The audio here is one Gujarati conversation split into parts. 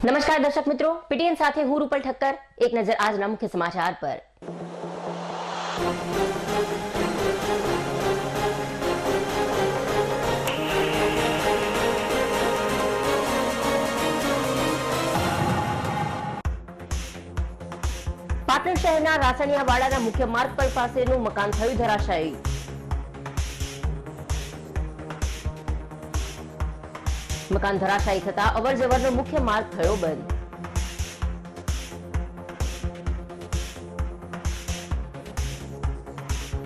नमस्कार दर्शक मित्रों, पीटीएन साथे हूं रूपल ठक्कर। एक नजर आज मुख्य समाचार पर। પાટણ શહેરના રાસણિયાવાડાના મુખ્ય માર્ગ પર પાસેનું મકાન થયું ધરાશાયી। મકાન ધરાશાયી થતા અવરજવરનો મુખ્ય માર્ગ થયો બંધ।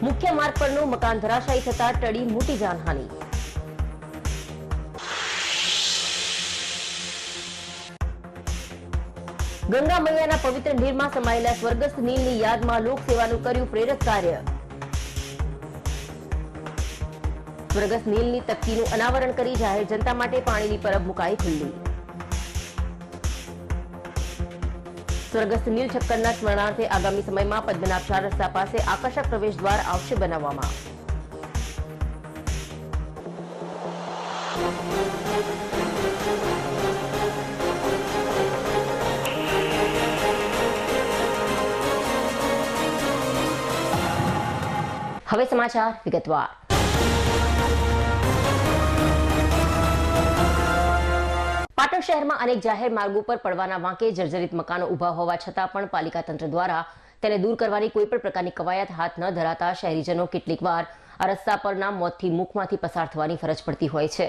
મુખ્ય માર્ગ પરનું મકાન ધરાશાયી થતા ટળી મોટી જાનહાનિ। ગંગા મૈયાના પવિત્ર નીરમાં સમાયેલા સ્વર્ગસ્થ નીલની યાદમાં લોકસેવાનું કર્યું પ્રેરક કાર્ય। સ્વર્ગસ્થ નીલની તકતીનું અનાવરણ કરી જાહેર જનતા માટે પાણીની પરબ મુકાઈ ખુલ્લી। સ્વર્ગસ્થ નીલ ઠક્કરના સ્મરણાર્થે આગામી સમયમાં પદ્મનાભ 4 રસ્તા પાસે આકર્ષક પ્રવેશ દ્વાર આવશે બનાવવામાં। હવે સમાચાર વિગતવાર। પાટણ શહેરમાં અનેક જાહેર માર્ગો પર પડવાના વાંકે જર્જરિત મકાનો ઉભા હોવા છતાં પણ પાલિકા તંત્ર દ્વારા તેને દૂર કરવાની કોઈ પણ પ્રકારની કવાયત હાથ ન ધરાતા શહેરીજનો કેટલીકવાર આ રસ્તા પરના મોતથી મુખમાંથી પસાર થવાની ફરજ પડતી હોય છે।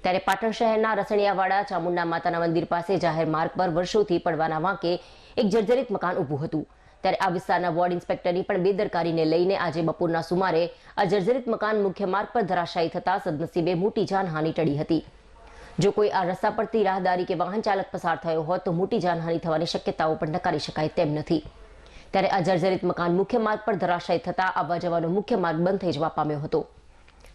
ત્યારે પાટણ શહેરના રસણિયાવાડા ચામુંડા માતાના મંદિર પાસે જાહેર માર્ગ પર વર્ષોથી પડવાના વાંકે એક જર્જરિત મકાન ઊભું હતું। ત્યારે આ વિસ્તારના વોર્ડ ઇન્સ્પેક્ટરની પણ બેદરકારીને લઈને આજે બપોરના સુમારે આ જર્જરિત મકાન મુખ્ય માર્ગ પર ધરાશાયી થતા સદનસીબે મોટી જાનહાનિ ટળી હતી। જો કોઈ આ રસ્તા પરથી રાહદારી કે વાહન ચાલક પસાર થયો હોત તો મોટી જાનહાનિ થવાની શક્યતાઓ પણ નકારી શકાય તેમ નથી। ત્યારે આ જર્જરિત મકાન મુખ્ય માર્ગ પર ધરાશાયી થતા આવવા જવાનો મુખ્ય માર્ગ બંધ થઈ જવા પામ્યો હતો।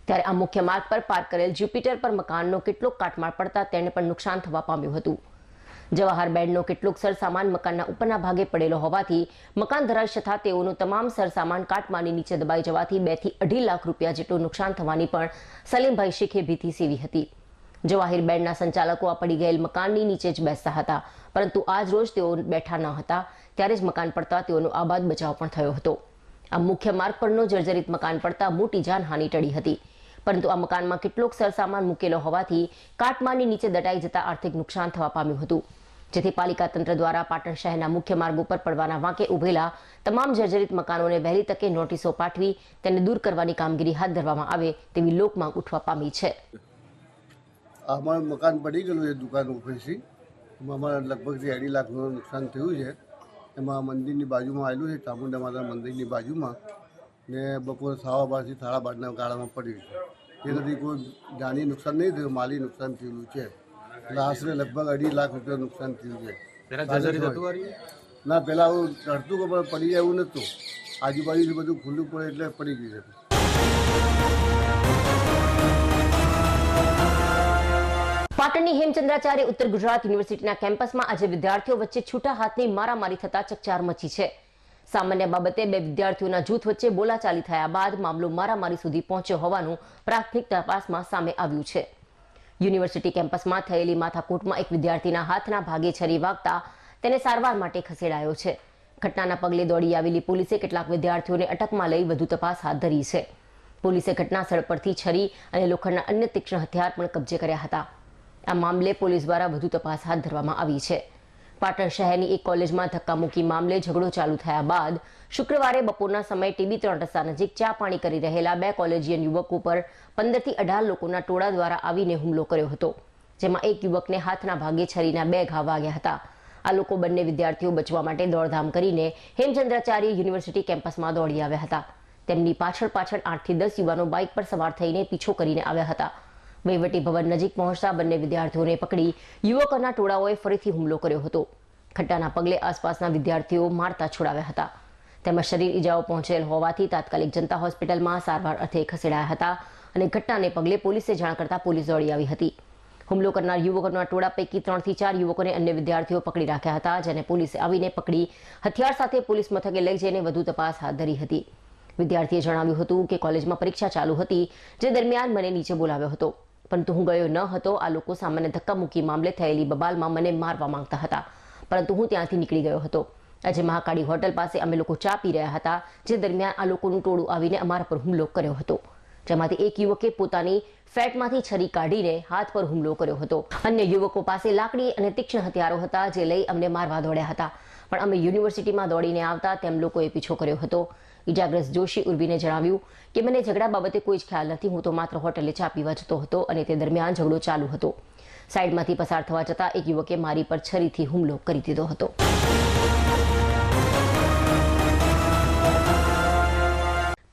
ત્યારે આ મુખ્ય માર્ગ પર પાર્ક કરેલ જ્યુપિટર પર મકાનનો કેટલોક કાટમાળ પડતા તેને પણ નુકસાન થવા પામ્યું હતું। જવાહર બેન્ડનો કેટલોક સરસામાન મકાનના ઉપરના ભાગે પડેલો હોવાથી મકાન ધરાશય થતા તેઓનું તમામ સરસામાન કાટમાળની નીચે દબાઈ જવાથી 2 થી 2.5 લાખ રૂપિયા જેટલું નુકસાન થવાની પણ સલીમભાઈ શેખે ભીતિ સેવી હતી। જવાહિર બેન્ડના સંચાલકો આ પડી ગયેલ મકાનની નીચે જ બેસતા હતા, પરંતુ આજ રોજ તેઓ બેઠા ન હતા ત્યારે જ મકાન પડતા તેઓનો આબાદ બચાવ પણ થયો હતો। આ મુખ્ય માર્ગ પરનો જર્જરિત મકાન પડતા મોટી જાનહાનિ ટળી હતી, પરંતુ આ મકાનમાં કેટલોક સરસામાન મૂકેલો હોવાથી કાટમાળની નીચે દટાઈ જતા આર્થિક નુકસાન થવા પામ્યું હતું, જેથી પાલિકા તંત્ર દ્વારા પાટણ શહેરના મુખ્ય માર્ગ ઉપર પડવાના વાંકે ઉભેલા તમામ જર્જરિત મકાનોને વહેલી તકે નોટિસો પાઠવી તેને દૂર કરવાની કામગીરી હાથ ધરવામાં આવે તેવી લોકમાંગ ઉઠવા પામી છે। અમારું મકાન પડી ગયેલું છે દુકાન ઉપરથી, એમાં અમારે લગભગ 2.5 લાખનું નુકસાન થયું છે। એમાં મંદિરની બાજુમાં આવેલું છે, ચામુંડા માતાના મંદિરની બાજુમાં, ને બપોરે 12:15 થી 12:30ના ગાળામાં પડ્યું છે। તેનાથી કોઈ જાની નુકસાન નહીં થયું, માલી નુકસાન થયેલું છે। એટલે આશરે લગભગ 2.5 લાખ રૂપિયા નુકસાન થયું છે। ના, પહેલાં આવું ચડતું કે પણ પડી જાય એવું નહોતું, આજુબાજુથી બધું ખુલ્લું પડે એટલે પડી ગયું છે। પાટણની હેમચંદ્રાચાર્ય ઉત્તર ગુજરાત યુનિવર્સિટીના કેમ્પસમાં આજે વિદ્યાર્થીઓ વચ્ચે છૂટા હાથની મારામારી થતા ચકચાર મચી છે। સામાન્ય બાબતે 2 વિદ્યાર્થીઓના જૂથ વચ્ચે બોલાચાલી થયા બાદ મામલો મારામારી સુધી પહોંચ્યો હોવાનું પ્રાથમિક તપાસમાં સામે આવ્યું છે। યુનિવર્સિટી કેમ્પસમાં થયેલી માથાકૂટમાં એક વિદ્યાર્થીના હાથના ભાગે છરી વાગતા તેને સારવાર માટે ખસેડાયો છે। ઘટનાના પગલે દોડી આવેલી પોલીસે કેટલાક વિદ્યાર્થીઓને અટકમાં લઈ વધુ તપાસ હાથ ધરી છે। પોલીસે ઘટનાસ્થળ પરથી છરી અને લોખંડના અન્ય તીક્ષ્ણ હથિયાર પણ કબજે કર્યા હતા। આ મામલે પોલીસ દ્વારા વધુ તપાસ હાથ ધરવામાં આવી છે। પાટણ શહેરની એક કોલેજમાં ધક્કામુક્કી મામલે ઝઘડો ચાલુ થયા બાદ શુક્રવારે બપોરના સમયે ટીબી 3 રસ્તા નજીક ચા પાણી કરી રહેલા 2 કોલેજિયન યુવકો પર 15 થી 18 લોકોના ટોળા દ્વારા આવીને હુમલો કર્યો હતો, જેમાં એક યુવકને હાથના ભાગે છરીના 2 ઘા વાગ્યા હતા। આ લોકો બંને વિદ્યાર્થીઓ બચવા માટે દોડધામ કરીને હેમચંદ્રાચાર્ય યુનિવર્સિટી કેમ્પસમાં દોડી આવ્યા હતા। તેમની પાછળ 8 થી 10 યુવાનો બાઇક પર સવાર થઈને પીછો કરીને આવ્યા હતા। વહીવટી ભવન નજીક પહોંચતા બંને વિદ્યાર્થીઓને પકડી યુવકોના ટોળાઓએ ફરીથી હુમલો કર્યો હતો। ઘટનાના પગલે આસપાસના વિદ્યાર્થીઓ મારતા છોડાવ્યા હતા, તેમજ શરીર ઈજાઓ પહોંચેલ હોવાથી તાત્કાલિક જનતા હોસ્પિટલમાં સારવાર અર્થે ખસેડાયા હતા અને ઘટનાને પગલે પોલીસે જાણ કરતા પોલીસ દોડી આવી હતી। હુમલો કરનાર યુવકોના ટોળા પૈકી 3 થી 4 યુવકોને અન્ય વિદ્યાર્થીઓ પકડી રાખ્યા હતા, જેને પોલીસે આવીને પકડી હથિયાર સાથે પોલીસ મથકે લઈ જઈને વધુ તપાસ હાથ ધરી હતી। વિદ્યાર્થીએ જણાવ્યું હતું કે કોલેજમાં પરીક્ષા ચાલુ હતી, જે દરમિયાન મને નીચે બોલાવ્યો હતો। પરંતુ હું ગયો ન હતો. આ લોકો સામાન્ય ધક્કામુક્કી મામલે થયેલી બબાલમાં મને મારવા માંગતા હતા, પરંતુ હું ત્યાંથી નીકળી ગયો હતો. આજે મહાકાળી હોટલ પાસે અમે લોકો ચા પી રહ્યા હતા, જે દરમિયાન આ લોકોનું ટોળું આવીને અમારા પર હુમલો કર્યો હતો, જેમાંથી એક યુવકે પોતાની ફેટમાંથી છરી કાઢીને હાથ પર હુમલો કર્યો હતો. અન્ય યુવકો પાસે લાકડી અને તીક્ષ્ણ હથિયારો હતા, જે લઈ અમને મારવા દોડ્યા હતા, પણ અમે યુનિવર્સિટીમાં દોડીને આવતા તેમ લોકોએ પીછો કર્યો હતો. ઇજાગ્રસ્ત જોશી ઉર્વીને જણાવ્યું કે મને ઝઘડા બાબતે કોઈ જ ખ્યાલ નથી. હું તો માત્ર હોટલે ચા પીવા જતો હતો અને તે દરમિયાન ઝઘડો ચાલુ હતો. સાઈડમાંથી પસાર થવા જતાં એક યુવકે મારી પર છરીથી હુમલો કરી દીધો હતો.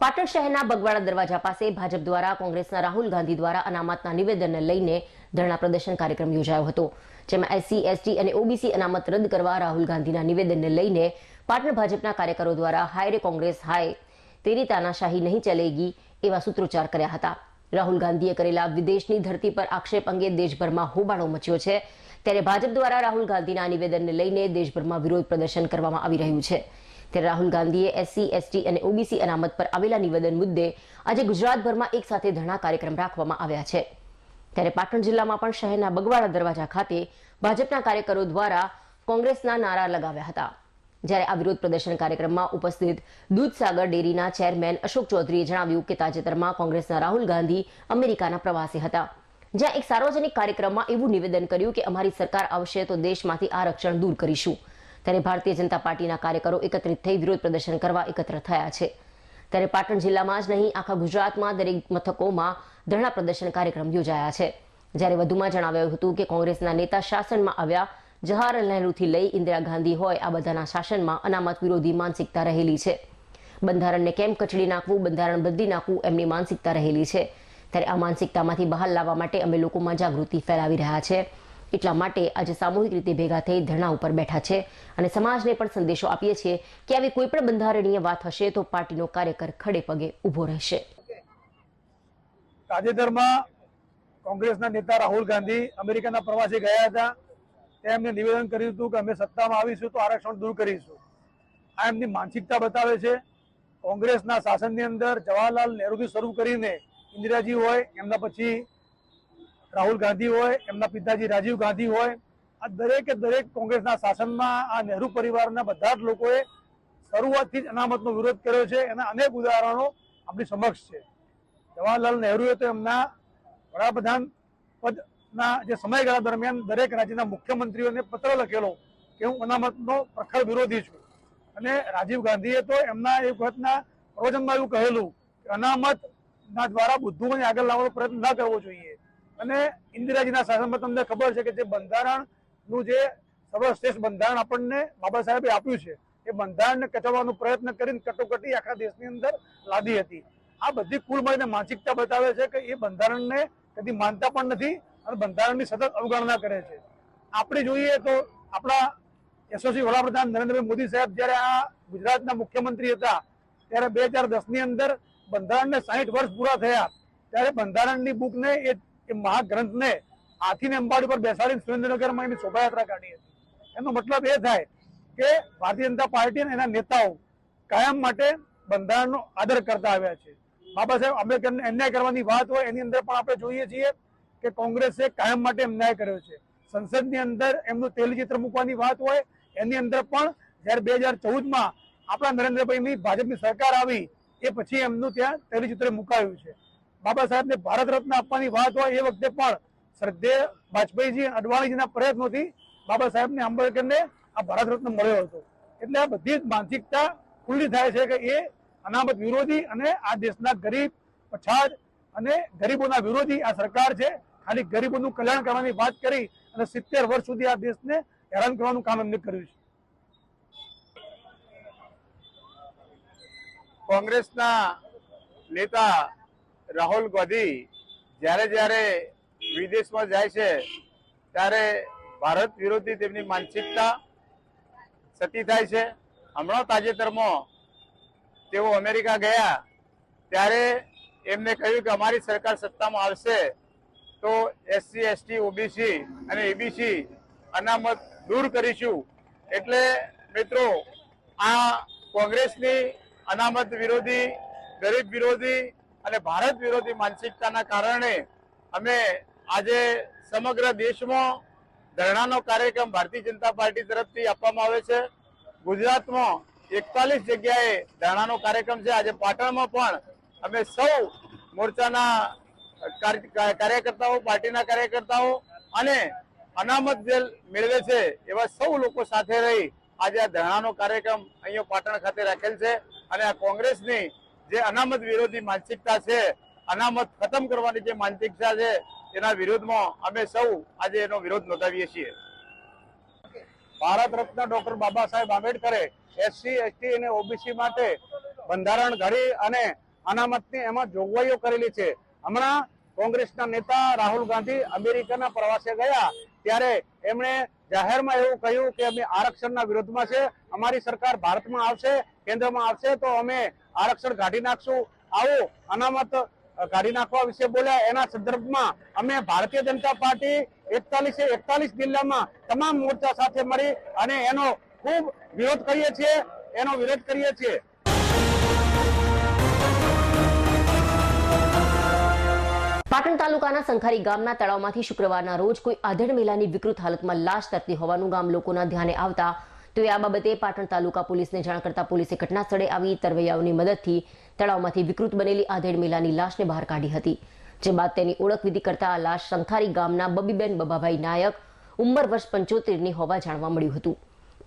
પાટણ શહેરના બગવાડા દરવાજા પાસે ભાજપ દ્વારા કોંગ્રેસના રાહુલ ગાંધી દ્વારા અનામતના નિવેદનને લઈને ધરણા પ્રદર્શન કાર્યક્રમ યોજાયો હતો, જેમાં SC, ST અને OBC અનામત રદ કરવા રાહુલ ગાંધીના નિવેદનને લઈને પાટણ ભાજપના કાર્યકરો દ્વારા હાય રે કોંગ્રેસ હાય, તેરી તાનાશાહી નહીં ચલેગી એવા સૂત્રોચ્ચાર કર્યા હતા. રાહુલ ગાંધીએ કરેલા વિદેશની ધરતી પર આક્ષેપ અંગે દેશભરમાં હોબાળો મચ્યો છે, ત્યારે ભાજપ દ્વારા રાહુલ ગાંધીના નિવેદનને લઈને દેશભરમાં વિરોધ પ્રદર્શન કરવામાં આવી રહ્યું છે. ત્યારે રાહુલ ગાંધીએ SC, ST અને OBC અનામત પર આવેલા નિવેદન મુદ્દે આજે ગુજરાતભરમાં એક સાથે ધરણા કાર્યક્રમ રાખવામાં આવ્યા છે. ત્યારે પાટણ જિલ્લામાં પણ શહેરના બગવાડા દરવાજા ખાતે ભાજપના કાર્યકરો દ્વારા કોંગ્રેસના નારા લગાવ્યા હતા. જ્યારે આ વિરોધ પ્રદર્શન કાર્યક્રમમાં ઉપસ્થિત દૂધસાગર ડેરીના ચેરમેન અશોક ચૌધરીએ જણાવ્યું કે તાજેતરમાં કોંગ્રેસના રાહુલ ગાંધી અમેરિકાના પ્રવાસે હતા, જ્યાં એક સાર્વજનિક કાર્યક્રમમાં એવું નિવેદન કર્યું કે અમારી સરકાર આવશે તો દેશમાંથી આરક્ષણ દૂર કરીશું. ત્યારે ભારતીય જનતા પાર્ટીના કાર્યકરો એકત્રિત થઈ વિરોધ પ્રદર્શન કરવા એકત્ર થયા છે. ત્યારે પાટણ જિલ્લામાં જ નહીં, આખા ગુજરાતમાં દરેક મથકોમાં ધરણા પ્રદર્શન કાર્યક્રમ યોજાયા છે. જ્યારે વધુમાં જણાવાયું હતું કે કોંગ્રેસના નેતા શાસનમાં આવ્યા, જવાહરલાલ નહેરુથી લઈ ઇન્દિરા ગાંધી હોય, આ બધાના શાસનમાં અનામત વિરોધી માનસિકતા રહેલી છે. બંધારણને કેમ કચડી નાખવું, બંધારણ બદલી નાખવું, એમની માનસિકતા રહેલી છે. ત્યારે આ માનસિકતામાંથી બહાર લાવવા માટે અમે લોકોમાં જાગૃતિ ફેલાવી રહ્યા છે. એટલા માટે આજે સામૂહિક રીતે ભેગા થઈ ધરણા ઉપર બેઠા છે અને સમાજને પણ સંદેશો આપીએ છીએ કે આવી કોઈ પણ બંધારણીય વાત હશે તો પાર્ટીનો કાર્યકર ખડે પગે ઊભો રહેશે. તાજેતરમાં કોંગ્રેસના નેતા રાહુલ ગાંધી અમેરિકાના પ્રવાસે ગયા હતા. તેમને નિવેદન કર્યું હતું કે અમે સત્તામાં આવીશું તો આરક્ષણ દૂર કરીશું. આ એમની માનસિકતા બતાવે છે. કોંગ્રેસના શાસનની અંદર જવાહરલાલ નહેરુથી શરૂ કરીને ઇન્દિરાજી હોય, એમના પછી રાહુલ ગાંધી હોય, એમના પિતાજી રાજીવ ગાંધી હોય, આ દરેકે દરેક કોંગ્રેસના શાસનમાં આ નહેરુ પરિવારના બધા જ લોકોએ શરૂઆતથી જ અનામતનો વિરોધ કર્યો છે. એના અનેક ઉદાહરણો આપણી સમક્ષ છે. જવાહરલાલ નહેરુએ તો એમના વડાપ્રધાન પદના જે સમયગાળા દરમિયાન દરેક રાજ્યના મુખ્યમંત્રીઓને પત્ર લખેલો કે હું અનામતનો પ્રખર વિરોધી છું. અને રાજીવ ગાંધીએ તો એમના એક વખતના પ્રવચનમાં એવું કહેલું કે અનામતના દ્વારા બુદ્ધુઓને આગળ લાવવાનો પ્રયત્ન ન કરવો જોઈએ. અને ઇન્દિરાજીના શાસનમાં તમને ખબર છે કે જે બંધારણનું જે સર્વશ્રેષ્ઠ બંધારણ આપણને બાબા સાહેબે આપ્યું છે, એ બંધારણને કચડવાનો પ્રયત્ન કરીને કટોકટી આખા દેશની અંદર લાદી હતી. આ બધી કુલ મળીને માનસિકતા બતાવે છે કે એ બંધારણને કદી માનતા પણ નથી અને બંધારણની સતત અવગણના કરે છે. આપણે જોઈએ તો આપણા યશસ્વી વડાપ્રધાન નરેન્દ્રભાઈ મોદી સાહેબ જ્યારે આ ગુજરાતના મુખ્યમંત્રી હતા ત્યારે 2010ની અંદર બંધારણને 60 વર્ષ પૂરા થયા ત્યારે બંધારણની બુકને એ મહાગ્રંથને હાથીને અંબાડી પર બેસાડીને સુરેન્દ્રનગરમાં એની શોભાયાત્રા કાઢી હતી. એનો મતલબ એ થાય કે ભારતીય જનતા પાર્ટી અને એના નેતાઓ કાયમ માટે બંધારણનો આદર કરતા આવ્યા છે. બાબા સાહેબ આંબેડકરને અન્યાય કરવાની વાત હોય એની અંદર પણ આપણે જોઈએ છીએ કે કોંગ્રેસે કાયમ માટે અન્યાય કર્યો છે. સંસદની અંદર એમનું તેલચિત્ર મૂકવાની વાત હોય એની અંદર પણ જયારે 2014માં આપણા નરેન્દ્રભાઈની ભાજપની સરકાર આવી એ પછી એમનું ત્યાં તેલચિત્ર મુકાયું છે. બાબા સાહેબને ભારત રત્ન આપવાની વાત હોય એ વખતે પણ શ્રદ્ધેય વાજપેયીજી અડવાણીજીના પ્રયત્નોથી બાબા સાહેબને આંબેડકરને આ ભારત રત્ન મળ્યો હતો. એટલે આ બધી જ માનસિકતા ખુલ્લી થાય છે કે એ અનામત વિરોધી અને આ દેશના ગરીબ, પછાત અને ગરીબોના વિરોધી આ સરકાર છે. ખાલી ગરીબોનું કલ્યાણ કરવાની વાત કરી અને 70 વર્ષ સુધી આ દેશને હેરાન કરવાનું કામ એમને કર્યું છે. કોંગ્રેસના નેતા રાહુલ ગાંધી જ્યારે વિદેશમાં જાય છે ત્યારે ભારત વિરોધી તેમની માનસિકતા સતી થાય છે. હમણાં તાજેતરમાં તેઓ અમેરિકા ગયા ત્યારે એમને કહ્યું કે અમારી સરકાર સત્તામાં આવશે તો SC, ST, OBC અને ABC અનામત દૂર કરીશું. એટલે મિત્રો આ કોંગ્રેસની અનામત વિરોધી, ગરીબ વિરોધી અને ભારત વિરોધી માનસિકતાના કારણે અમે આજે સમગ્ર દેશમાં ધરણાનો કાર્યક્રમ ભારતીય જનતા પાર્ટી તરફથી આપવામાં આવે છે. ગુજરાતમાં 41 જગ્યાએ ધરણાનો કાર્યક્રમ છે. આજે પાટણમાં પણ અમે સૌ મોરચાના કાર્યકર્તાઓ, પાર્ટીના કાર્યકર્તાઓ અને અનામત જે મેળવે છે એવા સૌ લોકો સાથે રહી આજે આ ધરણાનો કાર્યક્રમ અહીંયા પાટણ ખાતે રાખેલ છે. અને આ કોંગ્રેસની જે અનામત વિરોધી માનસિકતા છે, અનામત ખતમ કરવાની જે માનસિકતા છે, એના વિરોધમાં અમે સૌ આજે એનો વિરોધ નોંધાવીએ છીએ. Bharat Ratna doctor Baba Saheb આંબેડકરે SC, ST અને OBC માટે બંધારણ ઘડી અને અનામતની એમાં જોગવાઈઓ કરેલી છે. હમણાં કોંગ્રેસના નેતા રાહુલ ગાંધી અમેરિકાના પ્રવાસે ગયા ત્યારે એમણે જાહેરમાં એવું કહ્યું કે અમે આરક્ષણના વિરોધમાં છે, અમારી સરકાર ભારતમાં આવશે, કેન્દ્રમાં આવશે તો અમે આરક્ષણ કાઢી નાખશું. આવું અનામત કાઢી નાખવા વિશે બોલ્યા. એના સંદર્ભમાં અમે ભારતીય જનતા પાર્ટી 41 જિલ્લામાં તમામ મોરચા સાથે મળી અને એનો ખૂબ વિરોધ કરીએ છીએ. પાટણ તાલુકાના સંખારી ગામના તળાવમાંથી શુક્રવારના રોજ કોઈ આધેડ મહિલાની વિકૃત હાલતમાં લાશ તરતી હોવાનું ગામ લોકોના ધ્યાને આવતા તેઓએ આ બાબતે પાટણ તાલુકા પોલીસને જાણ કરતા પોલીસે ઘટના સ્થળે આવી તરવૈયાઓની મદદથી તળાવમાંથી વિકૃત બનેલી આધેડ મહિલાની લાશને બહાર કાઢી હતી. જે બાદ તેની ઓળખ વિધિ કરતા આ લાશ સંખારી ગામના બબીબેન બબાભાઈ નાયક, ઉંમર વર્ષ 75ની હોવા જાણવા મળ્યું હતું.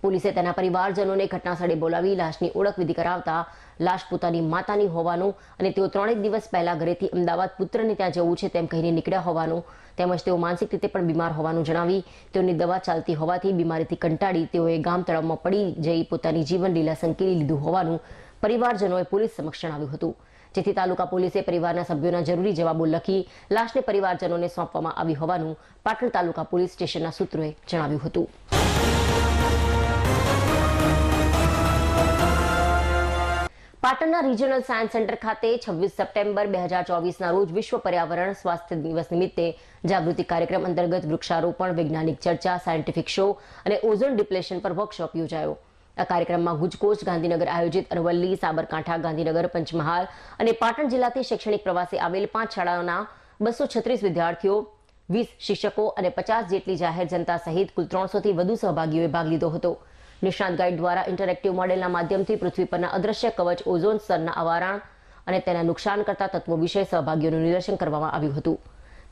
પોલીસે તેના પરિવારજનોને ઘટના સ્થળે બોલાવી લાશની ઓળખ વિધિ કરાવતા લાશ પોતાની માતાની હોવાનું અને તેઓ 3 દિવસ પહેલા ઘરેથી અમદાવાદ પુત્રને ત્યાં જવું છે તેમ કહીને નીકળ્યા હોવાનું તેમજ તેઓ માનસિક રીતે પણ બીમાર હોવાનું જણાવી તેઓની દવા ચાલતી હોવાથી બીમારીથી કંટાળી તેઓએ ગામ તળાવમાં પડી જઈ પોતાની જીવન લીલા સંકેલી લીધું હોવાનું પરિવારજનોએ પોલીસ સમક્ષ જણાવ્યું હતું. જેથી તાલુકા પોલીસે પરિવારના સભ્યોના જરૂરી જવાબો લખી લાશને પરિવારજનોને સોંપવામાં આવી હોવાનું પાટણ તાલુકા પોલીસ સ્ટેશનના સૂત્રોએ જણાવ્યું હતું. પાટણના રિજનલ સાયન્સ સેન્ટર ખાતે 26 સપ્ટેમ્બર 2024ના રોજ વિશ્વ પર્યાવરણ સ્વાસ્થ્ય દિવસ નિમિત્તે જાગૃતિ કાર્યક્રમ અંતર્ગત વૃક્ષારોપણ, વૈજ્ઞાનિક ચર્ચા, સાયન્ટિફિક શો અને ઓઝોન ડિપ્લેશન પર વર્કશોપ યોજાયો. આ કાર્યક્રમમાં ગુજકોસ્ટ ગાંધીનગર આયોજિત અરવલ્લી, સાબરકાંઠા, ગાંધીનગર, પંચમહાલ અને પાટણ જિલ્લાથી શૈક્ષણિક પ્રવાસે આવેલ 5 શાળાઓના 236 વિદ્યાર્થીઓ, 20 શિક્ષકો અને 50 જેટલી જાહેર જનતા સહિત કુલ 300થી વધુ સહભાગીઓએ ભાગ લીધો હતો. નિષ્ણાત ગાઈડ દ્વારા ઇન્ટરેક્ટિવ મોડેલના માધ્યમથી પૃથ્વી પરના અદ્રશ્ય કવચ ઓઝોન સ્તરના આવરણ અને તેના નુકસાન કરતા તત્વો વિશે સહભાગીઓનું નિદર્શન કરવામાં આવ્યું હતું.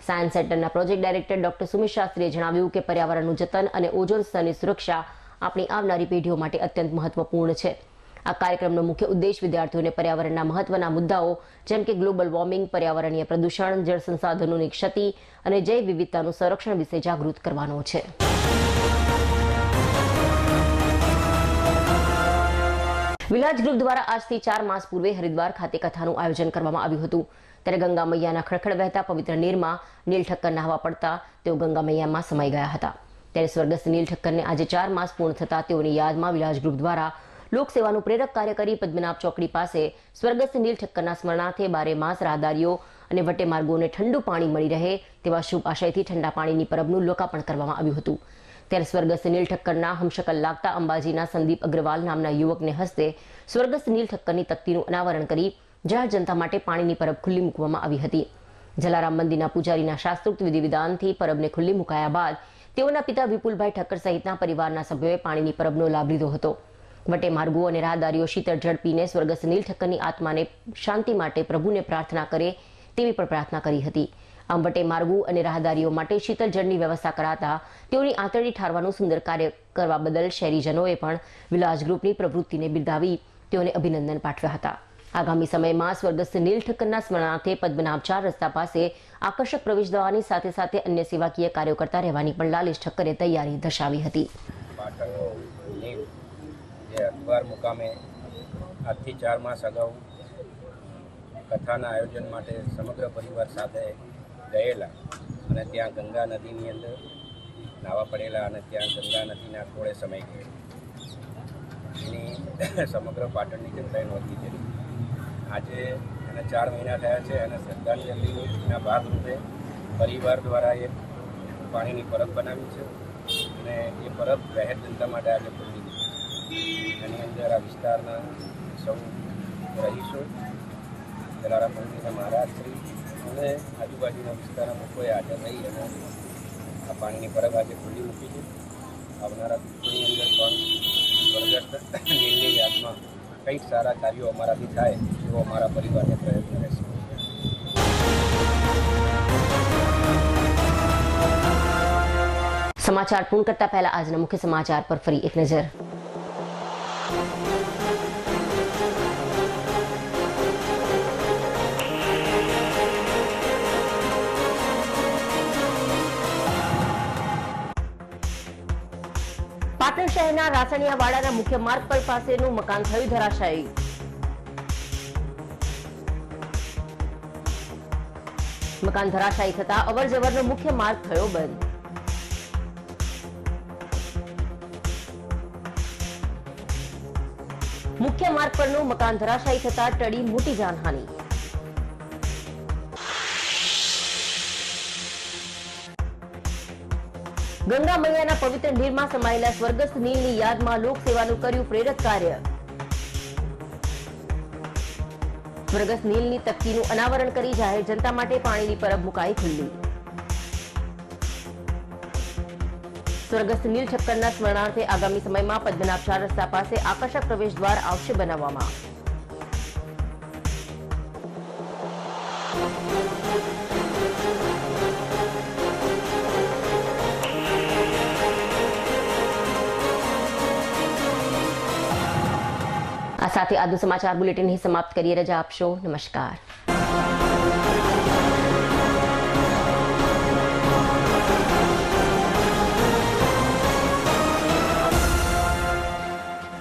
સાયન્સ સેન્ટરના પ્રોજેક્ટ ડાયરેક્ટર ડોક્ટર સુમિત શાસ્ત્રીએ જણાવ્યું કે પર્યાવરણનું જતન અને ઓઝોન સ્તરની સુરક્ષા આપણી આવનારી પેઢીઓ માટે અત્યંત મહત્વપૂર્ણ છે. આ કાર્યક્રમનો મુખ્ય ઉદ્દેશ વિદ્યાર્થીઓને પર્યાવરણના મહત્વના મુદ્દાઓ જેમ કે ગ્લોબલ વોર્મિંગ, પર્યાવરણીય પ્રદૂષણ, જળ સંસાધનોની ક્ષતિ અને જૈવ વિવિધતાનું સંરક્ષણ વિશે જાગૃત કરવાનો છે. વિલાજ ગ્રુપ દ્વારા આજથી 4 માસ પૂર્વે હરિદ્વાર ખાતે કથાનું આયોજન કરવામાં આવ્યું હતું. ત્યારે ગંગા મૈયાના ખળખળ વહેતા પવિત્ર નીરમાં નીલ ઠક્કર નહાવા પડતા તેઓ ગંગા મૈયામાં સમાઈ ગયા હતા. ત્યારે સ્વર્ગસ્થ નીલ ઠક્કરને આજે 4 માસ પૂર્ણ થતા તેઓની યાદમાં વિલાજ ગ્રુપ દ્વારા લોકસેવાનું પ્રેરક કાર્ય કરી પદ્મનાભ ચોકડી પાસે સ્વર્ગસ્થ નીલ ઠક્કરના સ્મરણાર્થે 12 માસ રાહદારીઓ અને વટે માર્ગોને ઠંડુ પાણી મળી રહે તેવા શુભ આશયથી ઠંડા પાણીની પરબનું લોકાર્પણ કરવામાં આવ્યું હતું. ત્યારે સ્વર્ગસ્થ નીલ ઠક્કરના હમશકલ લાગતા અંબાજીના સંદીપ અગ્રવાલ નામના યુવકને હસ્તે સ્વર્ગસ્થ નીલ ઠક્કરની તકતીનું અનાવરણ કરી જાહેર જનતા માટે પાણીની પરબ ખુલ્લી મૂકવામાં આવી હતી. જલારામ મંદિરના પૂજારીના શાસ્ત્રોક્ત વિધિ વિધાનથી પરબને ખુલ્લી મુકાયા બાદ તેઓના પિતા વિપુલભાઈ ઠક્કર સહિતના પરિવારના સભ્યોએ પાણીની પરબનો લાભ લીધો હતો. વટે માર્ગો અને રાહદારીઓ શીતળ જળ પીને સ્વર્ગસ્થ નીલ ઠક્કરની આત્માને શાંતિ માટે પ્રભુને પ્રાર્થના કરે તેવી પણ પ્રાર્થના કરી હતી. આમ વટે માર્ગો અને રાહદારીઓ માટે શીતળ જળની વ્યવસ્થા કરાતા તેઓની આંતરડી ઠારવાનું સુંદર કાર્ય કરવા બદલ શહેરીજનોએ પણ વિલાસ ગ્રુપની પ્રવૃત્તિને બિરદાવી તેઓને અભિનંદન પાઠવ્યા હતા. આગામી સમયમાં સ્વર્ગસ્થ નીલ ઠક્કરના સ્મરણાર્થે પદ્મનાભ 4 રસ્તા પાસે આકર્ષક પ્રવેશદ્વારની સાથે સાથે અન્ય સેવાકીય કાર્યો કરતા રહેવાની પણ લાલેશ ઠક્કરે તૈયારી દર્શાવી હતી. હરિદ્વાર મુકામે આજથી 4 માસ અગાઉ કથાના આયોજન માટે સમગ્ર પરિવાર સાથે ગયેલા અને ત્યાં ગંગા નદીની અંદર નાવા પડેલા અને ત્યાં ગંગા નદીના ખોળે સમાઈ ગયેલા એની સમગ્ર પાટણની જનતાએ નોંધ લીધેલી. આજે એને 4 મહિના થયા છે અને શ્રદ્ધાંજલિના ભાગરૂપે પરિવાર દ્વારા એક પાણીની પરબ બનાવી છે અને એ પરબ જાહેર જનતા માટે આજે ખુલ્લી છે. એની અંદર આ વિસ્તારના સૌ રહીશો, જલારામ મંદિરના મહારાજશ્રી અને આજુબાજુના વિસ્તારના લોકોએ હાજર રહી અને આ પાણીની પરબ આજે ખુલ્લી મૂકી છે. આવનારા દિવસોની અંદર પણ સ્વર્ગસ્થ નીલની યાદમાં કંઈક સારા કાર્યો અમારાથી થાય એવો અમારા પરિવારને પ્રયત્ન રહેશે. સમાચાર પૂર્ણ કરતા પહેલા આજના મુખ્ય સમાચાર પર ફરી એક નજર. પાટણ શહેરના રાસણિયાવાડાના મુખ્ય માર્ગ પર પાસેનું મકાન થયું ધરાશાયી. મકાન ધરાશાયી થતા અવરજવરનો મુખ્ય માર્ગ થયો બંધ. મુખ્ય માર્ગ પરનું મકાન ધરાશાયી થતા ટળી મોટી જાનહાનિ. ગંગા મૈયાના પવિત્ર નીરમાં સમાયેલા સ્વર્ગસ્થ નીલની યાદમાં લોકસેવાનું કર્યું પ્રેરક કાર્ય. સ્વર્ગસ્થ નીલની તકતીનું અનાવરણ કરી જાહેર જનતા માટે પાણીની પરબ મુકાઈ ખુલ્લી. સ્વર્ગસ્થ નીલ ઠક્કરના સ્મરણાર્થે આગામી સમયમાં પદ્મનાભ 4 રસ્તા પાસે આકર્ષક પ્રવેશ દ્વાર આવશે બનાવવામાં. આ સાથે આજનું સમાચાર બુલેટિન સમાપ્ત કરીએ. રજા આપશો. નમસ્કાર.